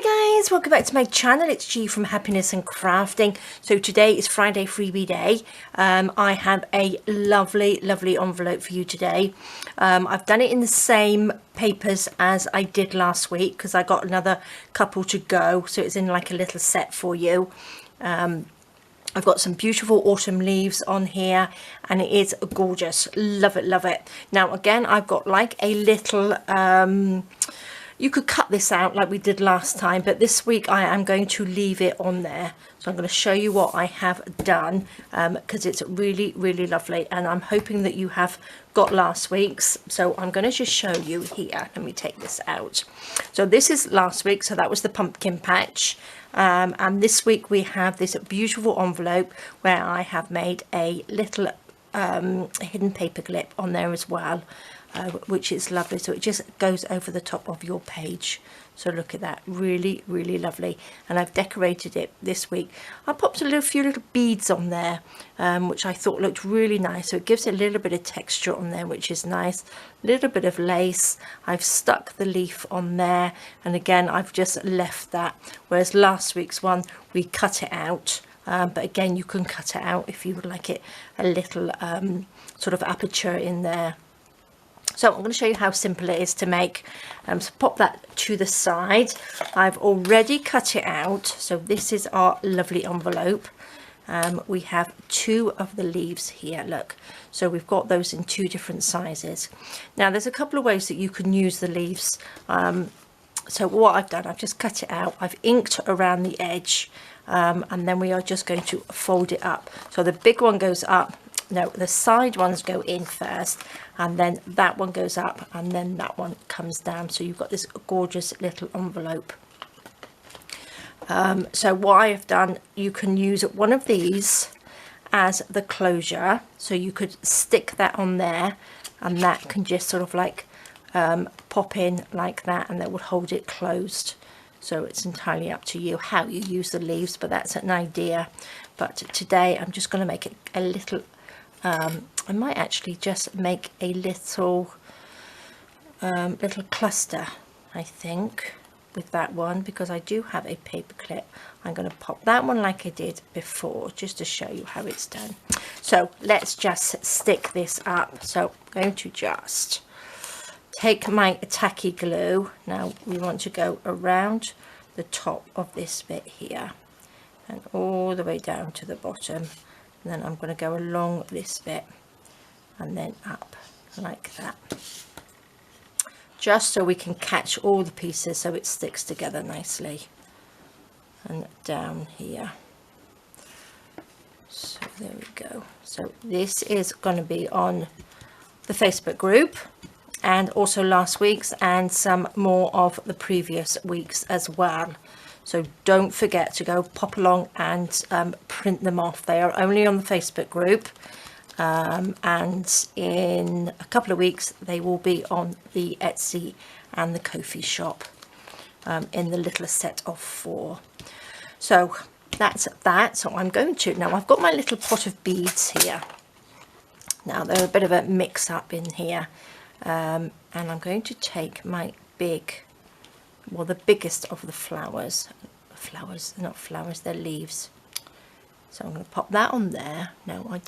Hi guys, welcome back to my channel. It's G from Happiness and Crafting. So today is Friday Freebie Day. I have a lovely envelope for you today. I've done it in the same papers as I did last week because I got another couple to go, so it's in like a little set for you. I've got some beautiful autumn leaves on here and it is gorgeous. Love it. Now again, I've got like a little you could cut this out like we did last time, but this week I am going to leave it on there. So I'm going to show you what I have done because it's really lovely, and I'm hoping that you have got last week's. So I'm going to just show you here. Let me take this out. So this is last week, so that was the pumpkin patch. And this week we have this beautiful envelope where I have made a little hidden paper clip on there as well. Which is lovely, so it just goes over the top of your page. So look at that, really lovely. And I've decorated it this week. I popped a few little beads on there, which I thought looked really nice, so it gives it a little bit of texture on there, which is nice. A little bit of lace. I've stuck the leaf on there, and again I've just left that, whereas last week's one we cut it out. But again, you can cut it out if you would like it a little sort of aperture in there. So I'm going to show you how simple it is to make. So pop that to the side. I've already cut it out. So this is our lovely envelope. We have two of the leaves here, look. So we've got those in two different sizes. Now there's a couple of ways that you can use the leaves. So what I've done, I've just cut it out. I've inked around the edge, and then we are just going to fold it up. So the big one goes up. No, the side ones go in first, and then that one goes up, and then that one comes down. So you've got this gorgeous little envelope. So what I have done, you can use one of these as the closure. So you could stick that on there, and that can just sort of like pop in like that, and that would hold it closed. So it's entirely up to you how you use the leaves, but that's an idea. But today I'm just going to make it a little I might actually just make a little cluster, I think, with that one, because I do have a paper clip. I'm going to pop that one like I did before, just to show you how it's done. So let's just stick this up. So I'm going to just take my tacky glue. Now we want to go around the top of this bit here and all the way down to the bottom. And then I'm going to go along this bit and then up like that, just so we can catch all the pieces so it sticks together nicely, and down here. So there we go. So this is going to be on the Facebook group, and also last week's, and some more of the previous weeks as well. So don't forget to go pop along and print them off. They are only on the Facebook group, and in a couple of weeks they will be on the Etsy and the Ko-fi shop in the little set of 4. So that's that. So I'm going to, now I've got my little pot of beads here. Now they're a bit of a mix up in here, and I'm going to take my big, well, the biggest of the flowers, they're not flowers, they're leaves. So I'm going to pop that on there. Now I've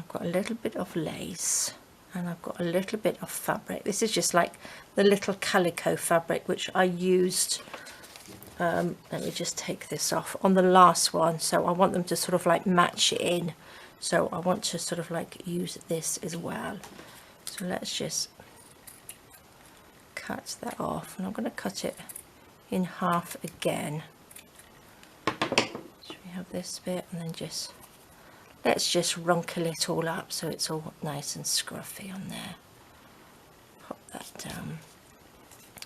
got a little bit of lace, and I've got a little bit of fabric. This is just like the little calico fabric which I used, let me just take this off, on the last one. So I want them to sort of like match it in. So I want to sort of like use this as well. So let's just cut that off, and I'm going to cut it in half again. So we have this bit, and then let's just wrinkle it all up so it's all nice and scruffy on there. Pop that down.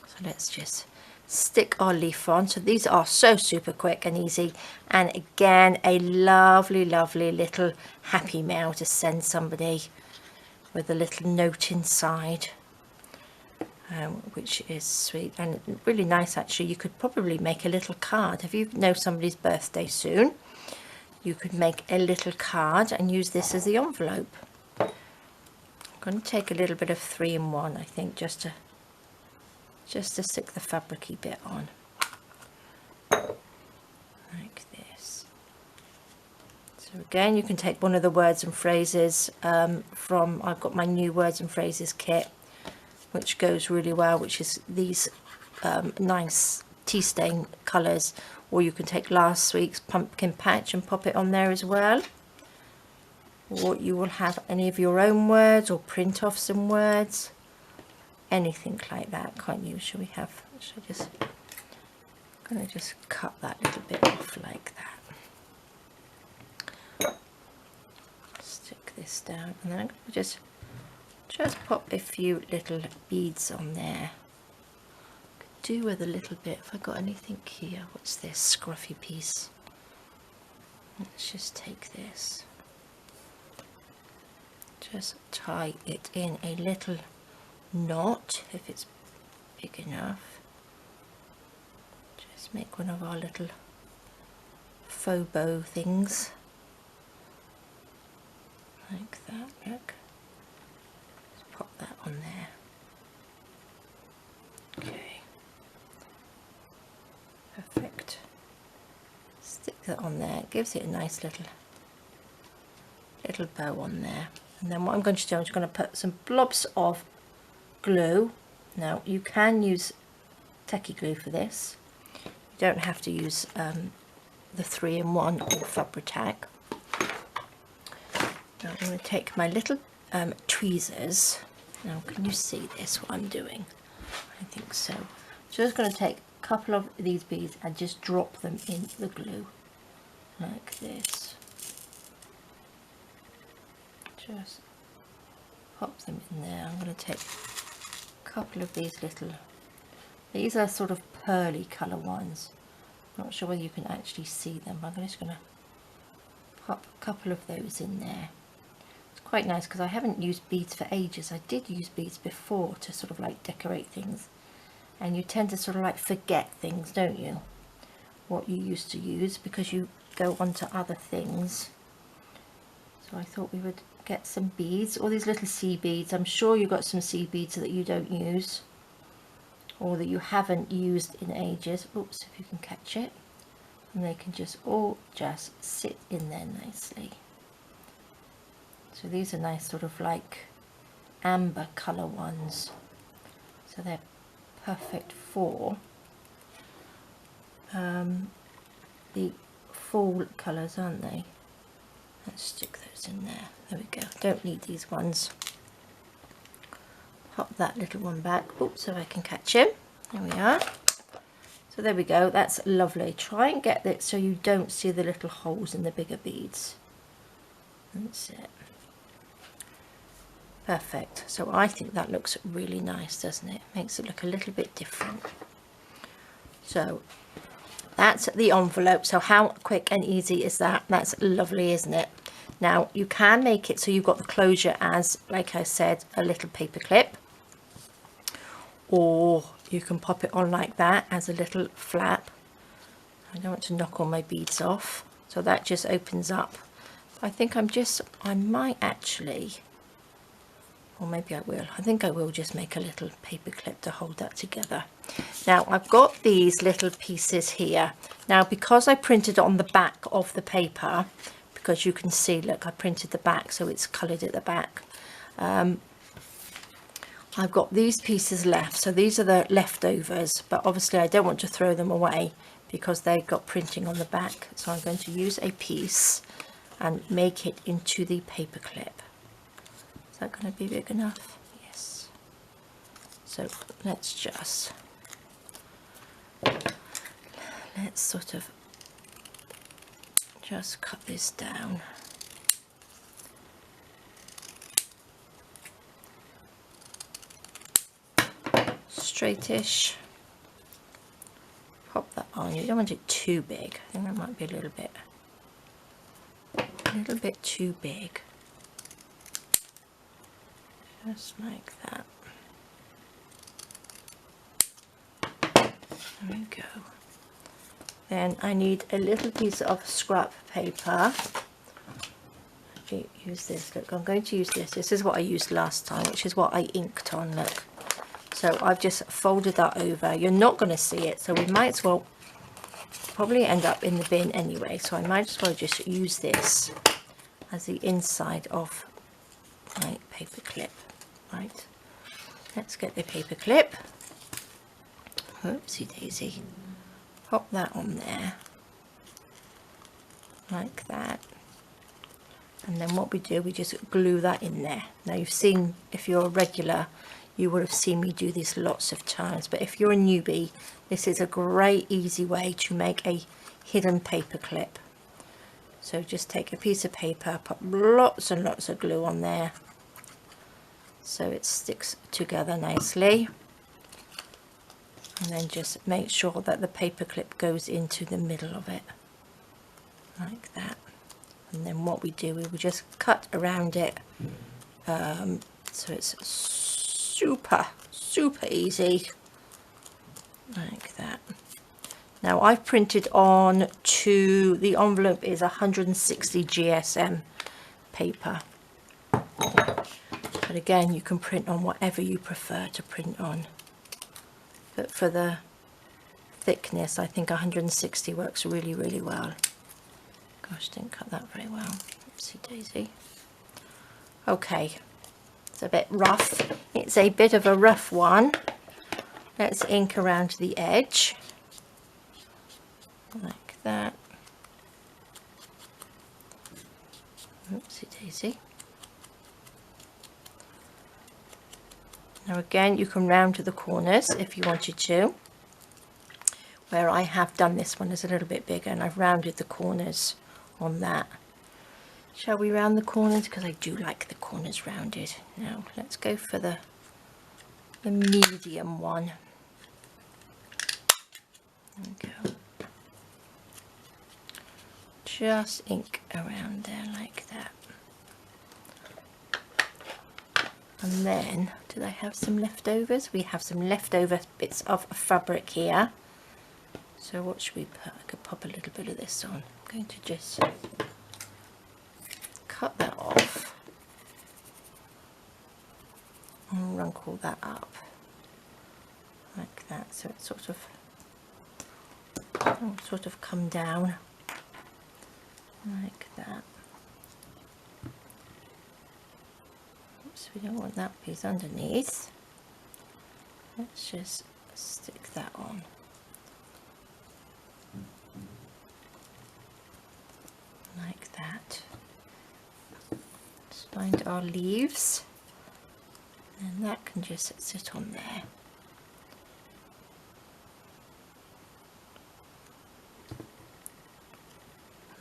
So let's just stick our leaf on. So these are so super quick and easy, and again a lovely little happy mail to send somebody with a little note inside. Which is sweet and really nice. Actually, you could probably make a little card. If you know somebody's birthday soon, you could make a little card and use this as the envelope. I'm going to take a little bit of 3-in-1, I think, just to just to stick the fabricy bit on, like this. So again, you can take one of the words and phrases from, I've got my new words and phrases kit, which goes really well, which is these nice tea stain colours, or you can take last week's pumpkin patch and pop it on there as well. Or you will have any of your own words, or print off some words, anything like that, can't you? Shall we have, should I just, I'm going to just cut that little bit off like that. Stick this down, and then I'm going to just pop a few little beads on there. Could do with a little bit, if I got anything here. What's this scruffy piece? Let's just take this. Just tie it in a little knot if it's big enough. Just make one of our little faux bow things. Like that, look. Just pop that on there. Okay. Perfect. Stick that on there. It gives it a nice little bow on there. And then what I'm going to do, I'm just going to put some blobs of glue. Now you can use tacky glue for this. You don't have to use the 3-in-1 or Fabri-Tac. Now I'm going to take my little tweezers. Now can you see this, what I'm doing? I think so. Just going to take a couple of these beads and just drop them in the glue like this. Just pop them in there. I'm going to take a couple of these little, these are sort of pearly colour ones. I'm not sure whether you can actually see them, but I'm just going to pop a couple of those in there. It's quite nice because I haven't used beads for ages. I did use beads before to sort of like decorate things, and you tend to sort of like forget things, don't you, what you used to use, because you go on to other things. So I thought we would get some beads, all these little sea beads. I'm sure you've got some sea beads that you don't use, or that you haven't used in ages. Oops, if you can catch it. And they can just all just sit in there nicely. So these are nice sort of like amber colour ones. So they're perfect for the fall colours, aren't they? Let's stick those in there. There we go. Don't need these ones. Pop that little one back. Oops, so I can catch him. There we are. So there we go. That's lovely. Try and get it so you don't see the little holes in the bigger beads. That's it. Perfect. So I think that looks really nice, doesn't it? Makes it look a little bit different. So that's the envelope. So how quick and easy is that? That's lovely, isn't it? Now you can make it so you've got the closure as, like I said, a little paper clip, or you can pop it on like that as a little flap. I don't want to knock all my beads off, so that just opens up. I think I might actually, or maybe I will. I think I will just make a little paper clip to hold that together. Now I've got these little pieces here. Now because I printed on the back of the paper, because you can see, look, I printed the back so it's coloured at the back. I've got these pieces left, so these are the leftovers, but obviously I don't want to throw them away because they've got printing on the back. So I'm going to use a piece and make it into the paper clip. Is that going to be big enough? Yes. So let's sort of just cut this down. Straightish. Pop that on. You don't want it too big. I think that might be a little bit too big. Just like that. There we go. Then I need a little piece of scrap paper. Use this. Look, I'm going to use this. This is what I used last time, which is what I inked on. Look. So I've just folded that over. You're not going to see it, so we might as well probably end up in the bin anyway. So I might as well just use this as the inside of my paper clip. Right, let's get the paper clip. Oopsie daisy. Pop that on there like that. And then what we do, we just glue that in there. Now you've seen, if you're a regular, you would have seen me do this lots of times, but if you're a newbie, this is a great easy way to make a hidden paper clip. So just take a piece of paper, put lots and lots of glue on there so it sticks together nicely, and then just make sure that the paper clip goes into the middle of it like that. And then what we do, we will just cut around it, so it's super easy like that. Now I've printed on to, the envelope is 160 GSM paper, but again you can print on whatever you prefer to print on, but for the thickness I think 160 works really well. Gosh, didn't cut that very well. Oopsie daisy. Okay, it's a bit rough. It's a bit of a rough one. Let's ink around the edge like that. Oopsie daisy. Now again, you can round to the corners if you wanted to. Where I have done this one is a little bit bigger and I've rounded the corners on that. Shall we round the corners? Because I do like the corners rounded. Now let's go for the medium one. There we go. Just ink around there like that. And then, did I have some leftovers? We have some leftover bits of fabric here. So what should we put? I could pop a little bit of this on. I'm going to just cut that off and wrinkle that up like that, so it sort of come down like that. Oops, we don't want that piece underneath. Let's just stick that on. Like that. Let's find our leaves, and that can just sit on there.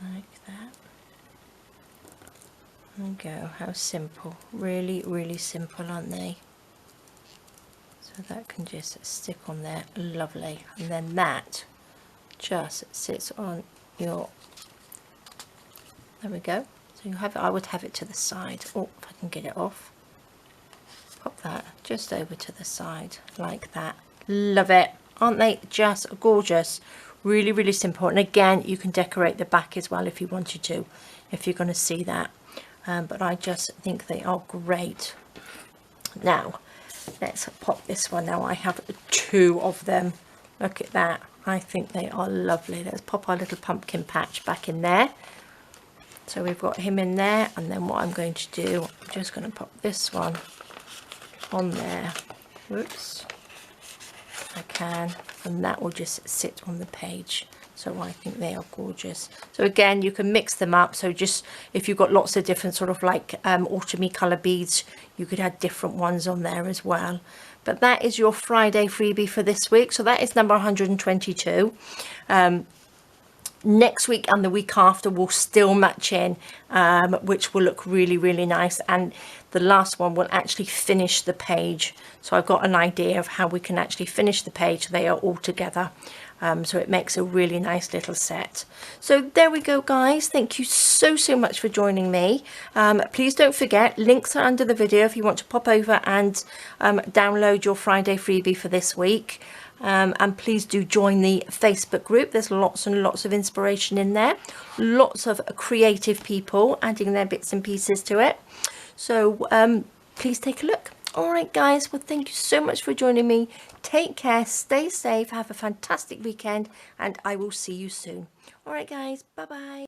Like that. There we go. How simple. Really simple, aren't they? So that can just stick on there. Lovely. And then that just sits on your, there we go. So you have it, I would have it to the side. Oh, if I can get it off. Pop that just over to the side like that. Love it. Aren't they just gorgeous? Really simple. And again, you can decorate the back as well if you wanted to, if you're going to see that. But I just think they are great. Now, let's pop this one. Now I have 2 of them. Look at that. I think they are lovely. Let's pop our little pumpkin patch back in there. So we've got him in there, and then what I'm going to do, I'm just going to pop this one on there. Whoops. I can, and that will just sit on the page. So I think they are gorgeous. So again, you can mix them up. So just if you've got lots of different sort of like autumny colour beads, you could add different ones on there as well. But that is your Friday freebie for this week. So that is number 122. Next week and the week after will still match in, which will look really nice, and the last one will actually finish the page. So I've got an idea of how we can actually finish the page. They are all together, so it makes a really nice little set. So there we go, guys. Thank you so much for joining me. Please don't forget, links are under the video if you want to pop over and download your Friday freebie for this week. And please do join the Facebook group. There's lots and lots of inspiration in there, lots of creative people adding their bits and pieces to it. So please take a look. All right, guys. Well, thank you so much for joining me. Take care. Stay safe. Have a fantastic weekend. And I will see you soon. All right, guys. Bye-bye.